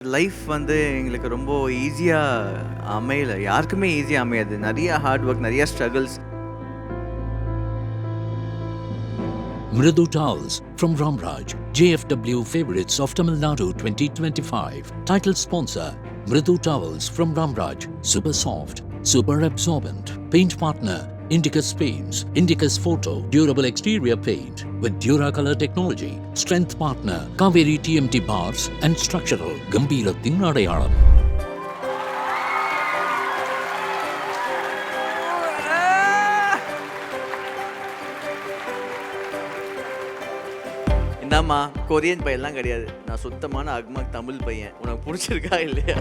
Life வந்து எங்களுக்கு ரொம்ப ஈஸியா அமையல. யாருக்குமே ஈஸியா அமையாது. நெறைய ஹார்ட் ஒர்க், நெறைய struggles. Mridu Towels from Ramraj, JFW Favorites of Tamil Nadu 2025. Title sponsor Mridu Towels from Ramraj, super soft, super absorbent. Paint partner Indicus Paints, Indicus Photo, durable exterior paint with Duracolor technology. Strength partner Kaveri TMT Bars and Structural Gambiratin Adayalam. இந்தாம்மா Korean பையன்லாம் கிடையாது. நான் சுத்தமான அக்மக் தமிழ் பையன். உனக்கு புடிச்சிருக்கா இல்லையா?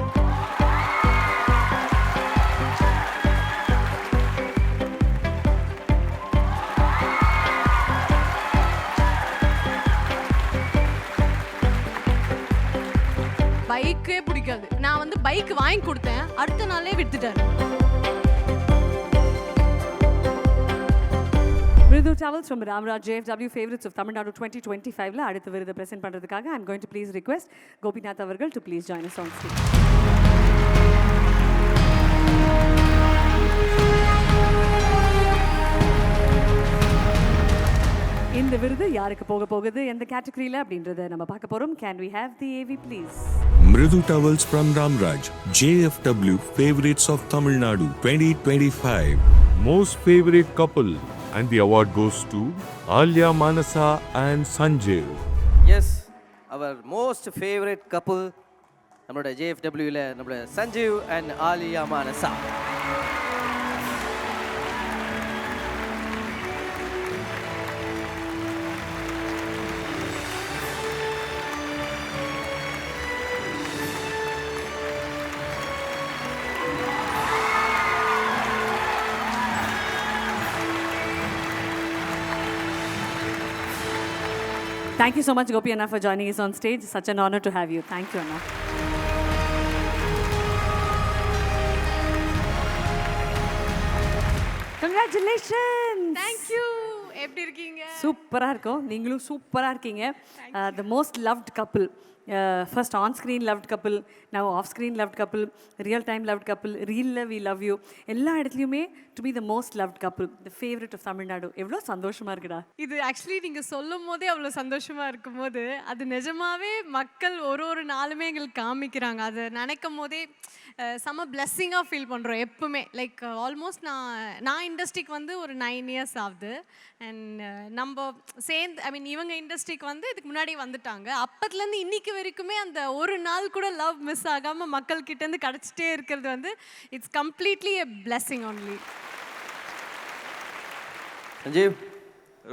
பைக்கே பிடிக்காது. நான் வந்து பைக் வாங்கி கொடுத்தேன், அடுத்த நாளே வித்துட்டாரு. Mridu Towels from Ramraj, JFW Favorites of Tamil Nadu 2025 அடுத்த விருதை present பண்றதுக்காக I'm going to please request Gopinath அவர்கள் to please join us on stage. இந்த விருது யாருக்கு போக போகுது எந்த கேட்டகரியில அப்படின்றத நம்ம பார்க்க போறோம். Can we have the AV please? Mridu Towels from Ramraj, JFW Favorites of Tamil Nadu 2025. Most favorite couple, and the award goes to Alia Manasa and Sanjeev. Yes our most favourite couple நம்மளோட ஜேஎஃப்டபிள்யூவில் நம்மளோட Sanjeev and Alia Manasa. Thank you so much Gopi Anna for joining us on stage. Such an honor to have you. Thank you Anna. Congratulations. Thank you. எப்படி இருக்கீங்க? சூப்பரா இருக்கும். நீங்களும் சூப்பரா இருக்கீங்க. The most loved couple. First on screen loved couple, now off screen loved couple, real time loved couple, real we love you. எல்லா இடத்துலயுமே to be the most loved couple, the favorite of Tamil Nadu. எவ்வளோ சந்தோஷமா இருக்குடா. இது actually நீங்க சொல்லும் போதே அவ்வளோ சந்தோஷமா இருக்கும்போது அது நிஜமாவே மக்கள் ஒரு ஒரு நாளுமே எங்களுக்கு காமிக்கிறாங்க. அதை நினைக்கும் போதே செம்ம பிளெஸ்ஸிங்காக ஃபீல் பண்ணுறோம் எப்பவுமே. லைக் ஆல்மோஸ்ட் நான் இண்டஸ்ட்ரிக்கு வந்து ஒரு 9 இயர்ஸ் ஆகுது. அண்ட் நம்ம சேர்ந்து இவங்க இண்டஸ்ட்ரிக்கு வந்து இதுக்கு முன்னாடி வந்துட்டாங்க. அப்பத்துலேருந்து இன்னைக்கு வரைக்குமே அந்த ஒரு நாள் கூட லவ் மிஸ் ஆகாமல் மக்கள்கிட்டேருந்து கிடச்சிட்டே இருக்கிறது வந்து it's completely a blessing only. Sanjeev,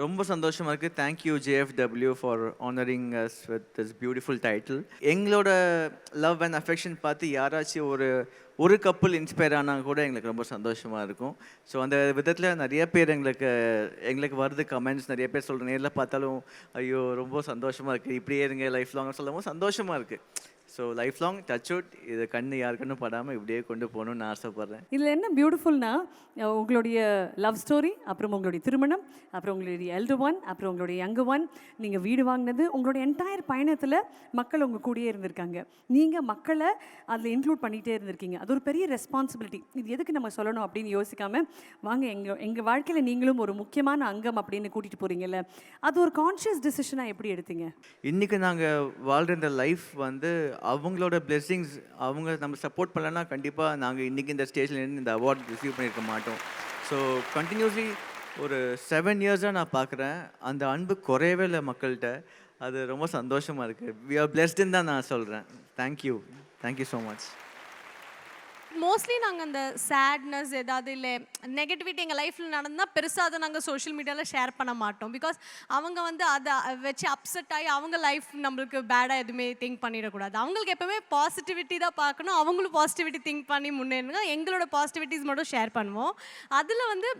ரொம்ப சந்தோஷமா இருக்கு. Thank you JFW for honoring us with this beautiful title. எங்களோட லவ் அண்ட் அஃபெக்ஷன் பார்த்து யாராச்சும் ஒரு கப்புள் இன்ஸ்பயர் ஆனால் கூட எங்களுக்கு ரொம்ப சந்தோஷமாக இருக்கும். ஸோ அந்த விதத்தில் நிறைய பேர் எங்களுக்கு வருது கமெண்ட்ஸ். நிறைய பேர் சொல்கிற நேரில் பார்த்தாலும் ஐயோ ரொம்ப சந்தோஷமாக இருக்குது, இப்படியே இருங்க லைஃப் லாங் சொல்லும் போது சந்தோஷமாக இருக்குது. So life long touch out, இது யார் கண்ணு படாமல் இப்படியே கொண்டு போகணும்னு நான் ஆசைப்பட்றேன். இதில் என்ன பியூட்டிஃபுல்னா உங்களுடைய லவ் ஸ்டோரி, அப்புறம் உங்களுடைய திருமணம், அப்புறம் உங்களுடைய எல்டர் ஒன், அப்புறம் உங்களுடைய யங்கர் ஒன், நீங்கள் வீடு வாங்கினது, உங்களுடைய என்டையர் பயணத்தில் மக்கள் உங்கள் கூடயே இருந்திருக்காங்க. நீங்கள் மக்களை அதில் இன்க்ளூட் பண்ணிகிட்டே இருந்திருக்கீங்க. அது ஒரு பெரிய ரெஸ்பான்சிபிலிட்டி. இது எதுக்கு நம்ம சொல்லணும் அப்படின்னு யோசிக்காமல் வாங்க எங்கள் வாழ்க்கையில் நீங்களும் ஒரு முக்கியமான அங்கம் அப்படின்னு கூட்டிகிட்டு போகிறீங்கல்ல, அது ஒரு கான்ஷியஸ் டிசிஷனாக எப்படி எடுத்தீங்க? இன்றைக்கி நாங்கள் வாழ்கிற இந்த லைஃப் வந்து அவங்களோட பிளெஸ்ஸிங்ஸ். அவங்க நம்ம சப்போர்ட் பண்ணலன்னா கண்டிப்பாக நாங்கள் இன்றைக்கி இந்த ஸ்டேஜில் இருந்து இந்த அவார்ட் ரிசீவ் பண்ணியிருக்க மாட்டோம். ஸோ கண்டினியூஸ்லி ஒரு 7 இயர்ஸாக நான் பார்க்குறேன். அந்த அன்பு குறையவே இல்லை மக்கள்கிட்ட. அது ரொம்ப சந்தோஷமாக இருக்குது. வி ஆர் பிளெஸ்டுன்னு தான் நான் சொல்கிறேன். Thank you so much. மோஸ்ட்லி நாங்கள் அந்த சேட்னஸ் ஏதாவது இல்லை நெகட்டிவிட்டி எங்கள் லைஃப்பில் நடந்தால் பெருசாக அதை நாங்கள் சோஷியல் மீடியாவில் ஷேர் பண்ண மாட்டோம். பிகாஸ் அவங்க வந்து அதை வச்சு அப்செட் ஆகி அவங்க லைஃப் நம்மளுக்கு பேடாக எதுவுமே திங்க் பண்ணிடக்கூடாது. அவங்களுக்கு எப்போவுமே பாசிட்டிவிட்டி தான் பார்க்கணும். அவங்களும் பாசிட்டிவிட்டி திங்க் பண்ணி முன்னேறுங்க. எங்களோட பாசிட்டிவிட்டிஸ் மட்டும் ஷேர் பண்ணுவோம். அதில் வந்து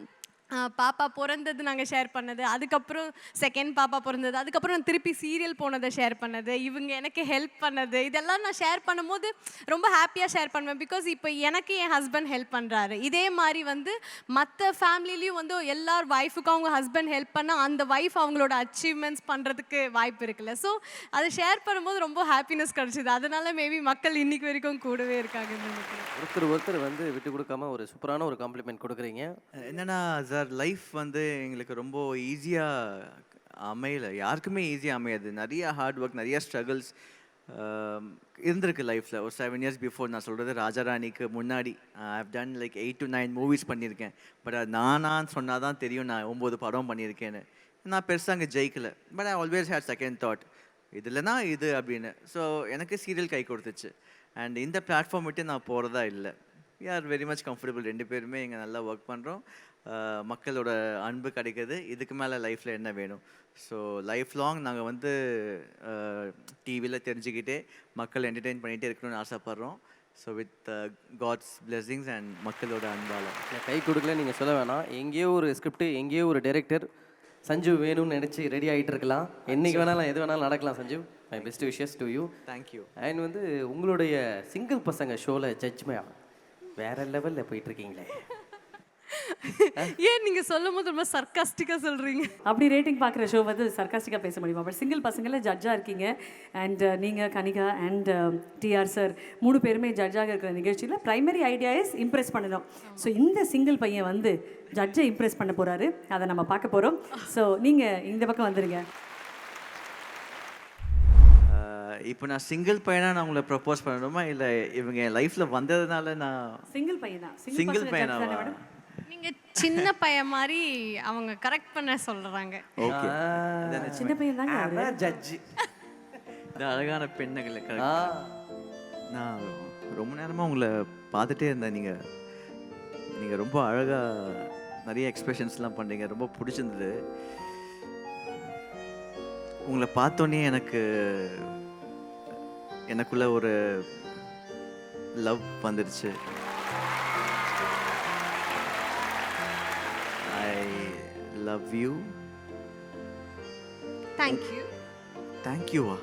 பாப்பா பிறந்தது நாங்கள் ஷேர் பண்ணது, அதுக்கப்புறம் செகண்ட் பாப்பா பிறந்தது, அதுக்கப்புறம் நான் திருப்பி சீரியல் போனதை ஷேர் பண்ணது, இவங்க எனக்கு ஹெல்ப் பண்ணது, இதெல்லாம் நான் ஷேர் பண்ணும்போது ரொம்ப ஹாப்பியாக ஷேர் பண்ணுவேன். பிகாஸ் இப்போ எனக்கு என் ஹஸ்பண்ட் ஹெல்ப் பண்ணுறாரு. இதே மாதிரி வந்து மற்ற ஃபேமிலிலையும் வந்து எல்லார் ஒய்ஃபுக்கும் அவங்க ஹஸ்பண்ட் ஹெல்ப் பண்ணால் அந்த ஒய்ஃப் அவங்களோட அச்சீவ்மெண்ட்ஸ் பண்ணுறதுக்கு வாய்ப்பு இருக்குல்ல. ஸோ அதை ஷேர் பண்ணும்போது ரொம்ப ஹாப்பினஸ் கிடச்சிது. அதனால மேபி மக்கள் இன்னைக்கு வரைக்கும் கூடவே இருக்காங்கன்னு நினைக்கிறேன். ஒருத்தர் வந்து விட்டு கொடுக்காம ஒரு சூப்பரான ஒரு காம்ப்ளிமெண்ட் கொடுக்குறீங்க. என்னன்னா சார், லைஃப் வந்து எங்களுக்கு ரொம்ப ஈஸியாக அமையல, யாருக்குமே ஈஸியாக அமையாது. நிறைய ஹார்ட் ஒர்க், நிறைய ஸ்ட்ரகிள்ஸ் இருந்திருக்கு லைஃப்பில். ஒரு 7 years பிஃபோர், நான் சொல்கிறது ராஜாராணிக்கு முன்னாடி I have done like 8 to 9 movies பண்ணியிருக்கேன். பட் அது நானான்னு சொன்னால் தான் தெரியும் நான் 9 படம் பண்ணியிருக்கேன்னு. நான் பெருசாக அங்கே ஜெயிக்கல. But I always had second thought, இதுலனா இது அப்படின்னு. ஸோ எனக்கு சீரியல் கை கொடுத்துச்சு. அண்ட் இந்த பிளாட்ஃபார்ம் விட்டு நான் போகிறதா இல்லை. We are very much comfortable. 2 பேருமே இங்கே நல்லா ஒர்க் பண்ணுறோம். மக்களோட அன்பு கிடைக்குது. இதுக்கு மேலே லைஃப்பில் என்ன வேணும்? ஸோ லைஃப் லாங் நாங்கள் வந்து டிவியில் தெரிஞ்சுக்கிட்டே மக்கள் என்டர்டெயின் பண்ணிகிட்டே இருக்கணும்னு ஆசைப்பட்றோம். So with God's blessings and மக்களோட அன்பால். கை கொடுக்கல நீங்கள் சொல்ல வேணாம். எங்கேயோ ஒரு ஸ்கிரிப்ட், எங்கேயோ ஒரு டைரக்டர் சஞ்சு வேணும்னு நினச்சி ரெடி ஆகிட்டு இருக்கலாம். என்றைக்கு வேணாலும் எது வேணாலும் நடக்கலாம். Sanju, my best wishes to you. Thank you. And வந்து உங்களுடைய சிங்கிள் பசங்க ஷோவில் ஜட்ஜ்மே வேற லெவலில் போயிட்டுருக்கீங்களே. ஏன் நீங்கள் சொல்லும் போது ரொம்ப சர்க்காஸ்டிக்காக சொல்கிறீங்க? அப்படி ரேட்டிங் பார்க்குற ஷோ வந்து சர்க்காஸ்டிக்காக பேச முடியுமா? பட் சிங்கிள் பசங்களில் ஜட்ஜாக இருக்கீங்க. அண்ட் நீங்கள் கனிகா அண்ட் டிஆர் சார் 3 பேருமே ஜட்ஜாக இருக்கிற நிகழ்ச்சியில் ப்ரைமரி ஐடியா இஸ் இம்ப்ரெஸ் பண்ணணும். ஸோ இந்த சிங்கிள் பையன் வந்து ஜட்ஜை இம்ப்ரெஸ் பண்ண போகிறாரு. அதை நம்ம பார்க்க போகிறோம். ஸோ நீங்கள் இந்த பக்கம் வந்துடுங்க. இப்போ நான் சிங்கிள் பையனாக நான் உங்களை ப்ரப்போஸ் பண்ணணுமா, இல்லை இவங்க என் லைஃப்பில் வந்ததுனால நான் சிங்கிள் பையன் தான். சிங்கிள் பையனாவா? நீங்கள் சின்ன பையன் மாதிரி அவங்க கரெக்ட் பண்ண சொல்கிறாங்க. ஓகே, சின்ன பையன் தாங்க ஜட்ஜு. இந்த அழகான பெண்ணுகளை கரெக்ட். நான் ரொம்ப நேரமாக உங்களை பார்த்துட்டே இருந்தேன். நீங்கள் ரொம்ப அழகாக நிறைய எக்ஸ்பிரஷன்ஸ்லாம் பண்ணுறீங்க. ரொம்ப பிடிச்சிருந்தது. உங்களை பார்த்தோன்னே எனக்குள்ள ஒரு லவ் வந்துடுச்சு. I love you. தேங்க்யூ. தேங்க்யூவா?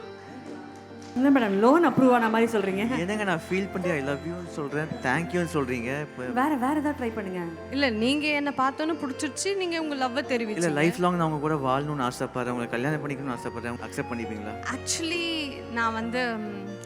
என்ன மேடம் லோன் அப்ரூவ் ஆன மாதிரி சொல்கிறீங்க? என்னங்க நான் ஃபீல் பண்ணி ஐ லவ் யூன்னு சொல்கிறேன், தேங்க்யூன்னு சொல்கிறீங்க. இப்போ வேற ஏதாவது ட்ரை பண்ணுங்க. இல்லை, நீங்கள் என்னை பார்த்தோன்னு பிடிச்சிருச்சு, நீங்கள் உங்கள் லவ்வை இல்லை, தெரிவிச்சு. லைஃப் லாங் நான் உங்க கூட வாழணும்னு ஆசைப்படுறேன், உங்களை கல்யாணம் பண்ணிக்கணும்னு ஆசைப்படுறேன். அக்செப்ட் பண்ணிப்பீங்களா? ஆக்சுவலி நான் வந்து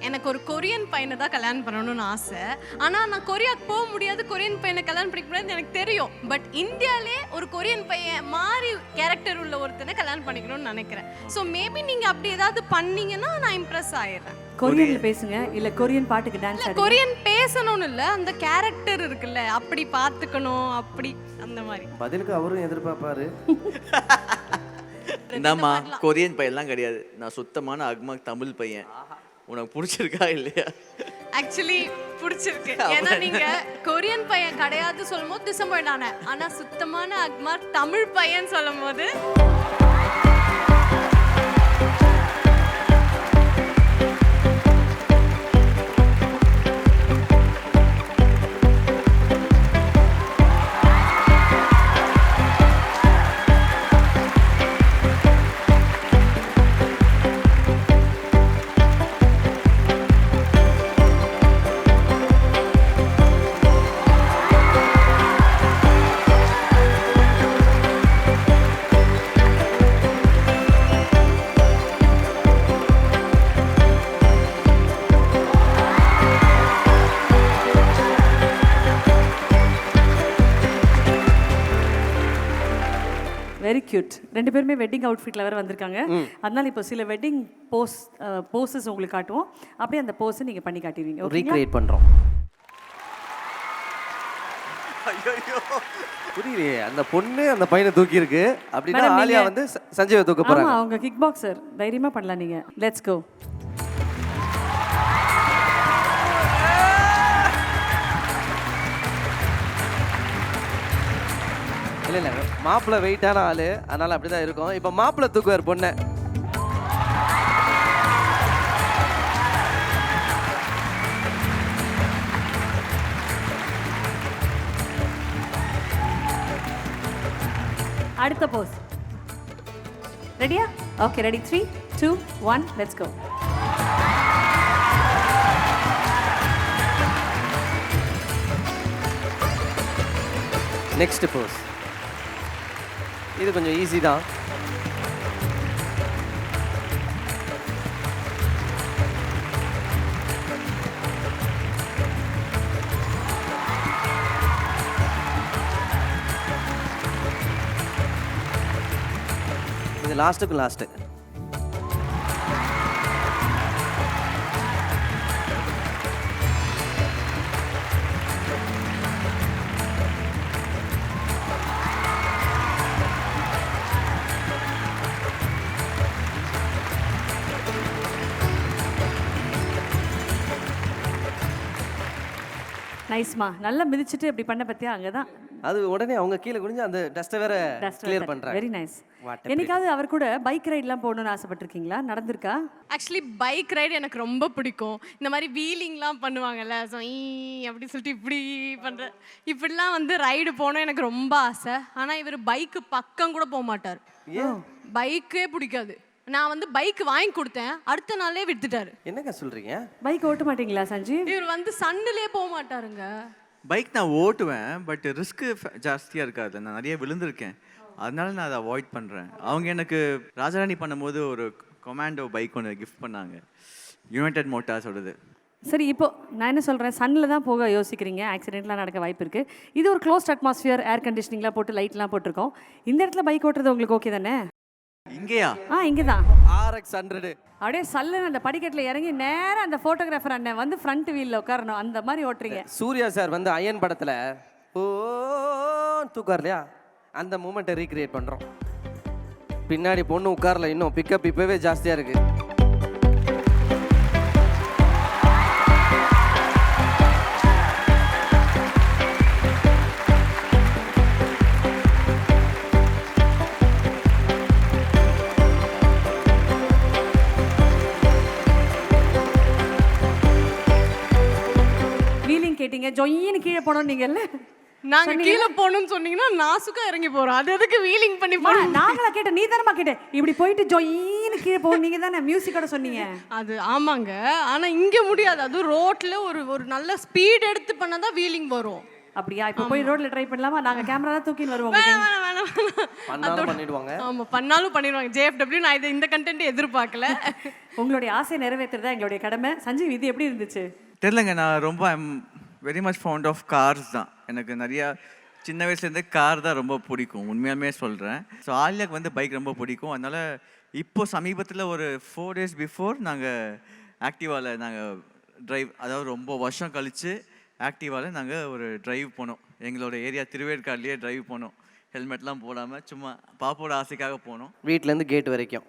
எனக்கு ஒரு கொரியன் பையனை தான் கல்யாணம் பண்ணணும்னு ஆசை. ஆனால் நான் கொரியாவுக்கு போக முடியாது, கொரியன் பையனை கல்யாணம் பண்ணிக்க முடியாதுன்னு எனக்கு தெரியும். பட் இந்தியாவிலே ஒரு கொரியன் பையன் மாதிரி கேரக்டர் உள்ள ஒருத்தனை கல்யாணம் பண்ணிக்கணும்னு நினைக்கிறேன். ஸோ மேபி நீங்கள் அப்படி ஏதாவது பண்ணீங்கன்னா நான் இம்ப்ரெஸ் ஆயிடுறேன். கொரியன்ல பேசுங்க, இல்ல கொரியன் பாட்டுக்கு டான்ஸ் ஆடுங்க. கொரியன் பேசணும்னு இல்லை, அந்த கேரக்டர் இருக்குல்ல அப்படி பார்த்துக்கணும், அப்படி அந்த மாதிரி. பதிலுக்கு அவரும் எதிர்பார்ப்பாரு. இந்தாம்மா, கொரியன் பையன்லாம் கிடையாது, நான் சுத்தமான அக்மாக் தமிழ் பையன். உனக்கு பிடிச்சிருக்கா இல்லையா? ஆக்சுவலி பிடிச்சிருக்கு. ஏன்னா நீங்க கொரியன் பையன் கிடையாது சொல்லும் போது டிசப்பாயிண்ட் ஆனேன். ஆனா சுத்தமான அக்மார் தமிழ் பையன் சொல்லும் போது வெரி கியூட். 2 பேருமே வெட்டிங் அவுட்ஃபிட்ல வேற வந்திருக்காங்க. அதனால இப்போ சில வெட்டிங் போஸஸ் உங்களுக்கு காட்டுவோம். அப்படியே அந்த போஸை நீங்க பண்ணி காட்டுவீங்க. ஓகே, ரீக்ரியேட் பண்றோம். புரியலையே, அந்த பொண்ணு அந்த பையனை தூக்கி இருக்கு அப்படின்னா ஆலியா வந்து சஞ்சீவை தூக்க போறாங்க. ஆமா, அவங்க கிக் பாக்ஸர், தைரியமா பண்ணலாம் நீங்க. Let's go. இல்லை மாப்பிள்ளை வெயிட்டான ஆளு, அதனால அப்படிதான் இருக்கும். இப்போ மாப்பிள்ளை தூக்குவார் பொண்ணை. அடுத்த போஸ். ரெடியா? Okay, ready. 3, 2, 1, let's go. Next pose. இது கொஞ்சம் ஈஸி தான். இது லாஸ்ட்டுக்கு லாஸ்ட்டு. நைஸ்மா, நல்லா மிதிச்சிட்டு இப்படி பண்ண பத்தியா? அங்கதான் அது உடனே அவங்க கீழே குனிஞ்சு அந்த டஸ்ட்டை வேற கிளியர் பண்றாங்க. Very nice. என்னைக்காவது அவர் கூட பைக் ரைட்லாம் போகணும்னு ஆசைப்பட்டிருக்கீங்களா? நடந்திருக்கா? ஆக்சுவலி பைக் ரைடு எனக்கு ரொம்ப பிடிக்கும். இந்த மாதிரி வீலிங்லாம் பண்ணுவாங்கல்ல, ஸோ அப்படி சொல்லிட்டு இப்படிலாம் வந்து ரைடு போகணும் எனக்கு ரொம்ப ஆசை. ஆனால் இவர் பைக்கு பக்கம் கூட போக மாட்டார். பைக்கே பிடிக்காது. நான் வந்து பைக் வாங்கி கொடுத்தேன், அடுத்த நாளே விட்டுட்டாரு. என்னங்க சொல்றீங்க? பைக் ஓட்ட மாட்டீங்களா சஞ்சீவ்? இவர் வந்து சண்டிலே போக மாட்டாருங்க. பைக் நான் ஓட்டுவேன், பட் ரிஸ்க்கு ஜாஸ்தியாக இருக்காது. நான் நிறைய விழுந்திருக்கேன், அதனால நான் அதை அவாய்ட் பண்ணுறேன். அவங்க எனக்கு ராஜாராணி பண்ணும்போது ஒரு கொமாண்டோ பைக் ஒன்று கிஃப்ட் பண்ணாங்க, யுனைடெட் மோட்டார்ஸோடது. சரி, இப்போ நான் என்ன சொல்கிறேன், சன்னில் தான் போக யோசிக்கிறீங்க, ஆக்சிடென்ட்லாம் நடக்க வாய்ப்பு இருக்குது. இது ஒரு க்ளோஸ்ட் அட்மாஸ்ஃபியர், ஏர் கண்டிஷனிங்லாம் போட்டு லைட்லாம் போட்டிருக்கோம். இந்த இடத்துல பைக் ஓட்டுறது உங்களுக்கு ஓகே தானே? இங்கேயா? இங்கே தான். RX 100 அப்படியே சல்லுன்னு அந்த படிக்கட்டில் இறங்கி நேராக அந்த ஃபோட்டோகிராஃபர் அண்ணன் வந்து ஃப்ரண்ட் வீலில் உட்காரணும், அந்த மாதிரி ஓட்டுறீங்க. சூர்யா சார் வந்து அயன் படத்தில் ஓ தூக்கார் இல்லையா, அந்த மூமெண்ட்டை ரீக்ரியேட் பண்ணுறோம். பின்னாடி பொண்ணு உட்காரல, இன்னும் பிக்கப் இப்போவே ஜாஸ்தியாக இருக்குது. கேட்டீங்க, ஜொயின்னு கீழே போனோம் நீங்கல்ல. நாங்க கீழே போகணும்னு சொன்னீங்கன்னா நாசுக்கா இறங்கி போறோம். அது எதுக்கு வீலிங் பண்ணி போறோம்? நாங்களா கேட்டேன், நீ தானமா கேட்டேன் இப்படி போயிட்டு ஜொயின்னு கீழே போகணும், நீங்க தானே மியூசிக்கோட சொன்னீங்க. அது ஆமாங்க, ஆனா இங்க முடியாது. அது ரோட்ல ஒரு நல்ல ஸ்பீட் எடுத்து பண்ணாதான் வீலிங் வரும். அப்படியா? இப்போ போய் ரோட்ல ட்ரை பண்ணலாமா? நாங்க கேமரா தான் தூக்கின்னு வருவோம். பண்ணாலும் பண்ணிடுவாங்க. ஆமா, பண்ணாலும் பண்ணிடுவாங்க. JFW நான் இந்த கண்டென்ட் எதிர்பார்க்கல. உங்களுடைய ஆசை நிறைவேற்றுறதா எங்களுடைய கடமை. சஞ்சீவ், இது எப்படி இருந்துச்சு? தெரியலங்க, நான் ரொம்ப very much fond of cars தான். எனக்கு நிறையா சின்ன வயசுலேருந்தே கார் தான் ரொம்ப பிடிக்கும், உண்மையாலுமே சொல்கிறேன். ஸோ ஆலியாவுக்கு வந்து பைக் ரொம்ப பிடிக்கும். அதனால் இப்போது சமீபத்தில் ஒரு 4 days பிஃபோர் நாங்கள் ஆக்டிவாவில் நாங்கள் ட்ரைவ், அதாவது ரொம்ப வருஷம் கழித்து ஆக்டிவாவில் நாங்கள் ஒரு ட்ரைவ் போனோம். எங்களோட ஏரியா திருவேற்காடுலேயே ட்ரைவ் போனோம், ஹெல்மெட்லாம் போடாமல் சும்மா பாப்போட ஆசைக்காக போனோம். வீட்டிலேருந்து கேட் வரைக்கும்,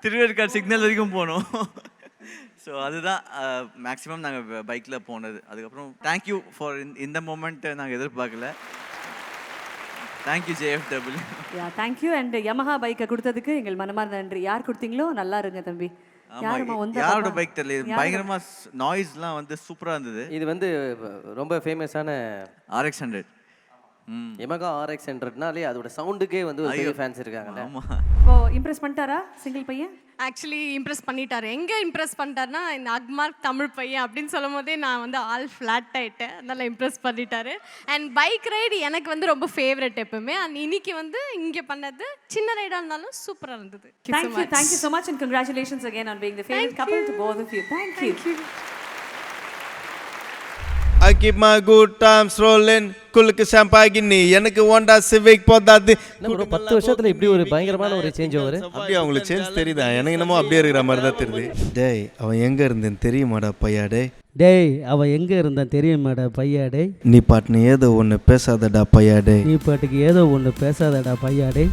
திருவேற்காடு சிக்னல் வரைக்கும் போனோம். ஸோ அதுதான் மேக்ஸிமம் நாங்கள் பைக்கில் போனது. அதுக்கப்புறம் தேங்க்யூ ஃபார் இந்த மூமெண்ட்டை நாங்கள் எதிர்பார்க்கல. Thank you JFW. Thank you. And Yamaha பைக்கை கொடுத்ததுக்கு எங்கள் மனமார்ந்த நன்றி. யார் கொடுத்தீங்களோ நல்லா இருங்க தம்பி. யாரோட பைக் தெரியல, பயங்கரமாக நாய்ஸ்லாம் வந்து சூப்பராக இருந்தது. இது வந்து ரொம்ப ஃபேமஸான RX 100. Yamaha RX 100னாலே அதோட சவுண்டுக்கே வந்து ஒரு பெரிய ஃபேன்ஸ் இருக்காங்கல்ல. இப்போ இம்ப்ரெஸ் பண்ணிட்டாரா சிங்கிள் பையன்? ஆக்சுவலி இம்ப்ரெஸ் பண்ணிட்டாரு. எங்கே இம்ப்ரெஸ் பண்ணிட்டாருன்னா, இந்த அக்மார்க் தமிழ் பையன் அப்படின்னு சொல்லும் போதே நான் வந்து ஆல் ஃப்ளாட் ஆகிட்டேன். அதனால் இம்ப்ரெஸ் பண்ணிட்டாரு. அண்ட் பைக் ரைடு எனக்கு வந்து ரொம்ப ஃபேவரட் எப்பவுமே. அண்ட் இன்னைக்கு வந்து இங்கே பண்ணது சின்ன ரைடாக இருந்தாலும் சூப்பராக இருந்தது. Thank you so much and congratulations again on being the favorite couple to both of you. Thank you. I keep my good times rolling. குலுக்கு ஷாம்பாகினி எனக்கு ஹோண்டா சிவிக் போதாது. ஒரு 10 வருஷத்துல இப்படி ஒரு பயங்கரமான ஒரு சேஞ்ச் ஓவர். அப்படியே உங்களுக்கு சேஞ்ச் தெரியுதா? எனக்கு என்னமோ அப்படியே இருக்கிற மாதிரி தான் தெரியுது. டேய், அவன் எங்க இருந்தேன்னு தெரியுமாடா பையா? டேய், அவன் எங்க இருந்தான் தெரியுமாடா பையாடே? நீ பாட்டுன்னு ஏதோ ஒன்று பேசாதடா பையாடே. நீ பாட்டுக்கு ஏதோ ஒன்று பேசாதடா பையாடே.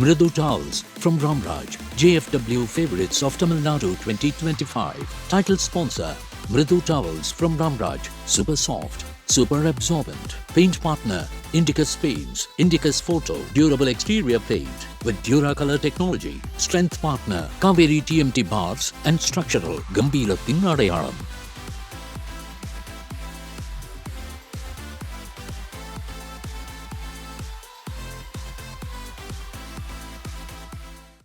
Mridu Towels from Ramraj, JFW Favorites of Tamil Nadu 2025. Title sponsor Mridu Towels from Ramraj, super soft, super absorbent. Paint partner Indicus Paints, Indicus Photo, durable exterior paint with Duracolor technology. Strength partner Kaveri TMT Bars and Structural, Gambira Tinadayalam.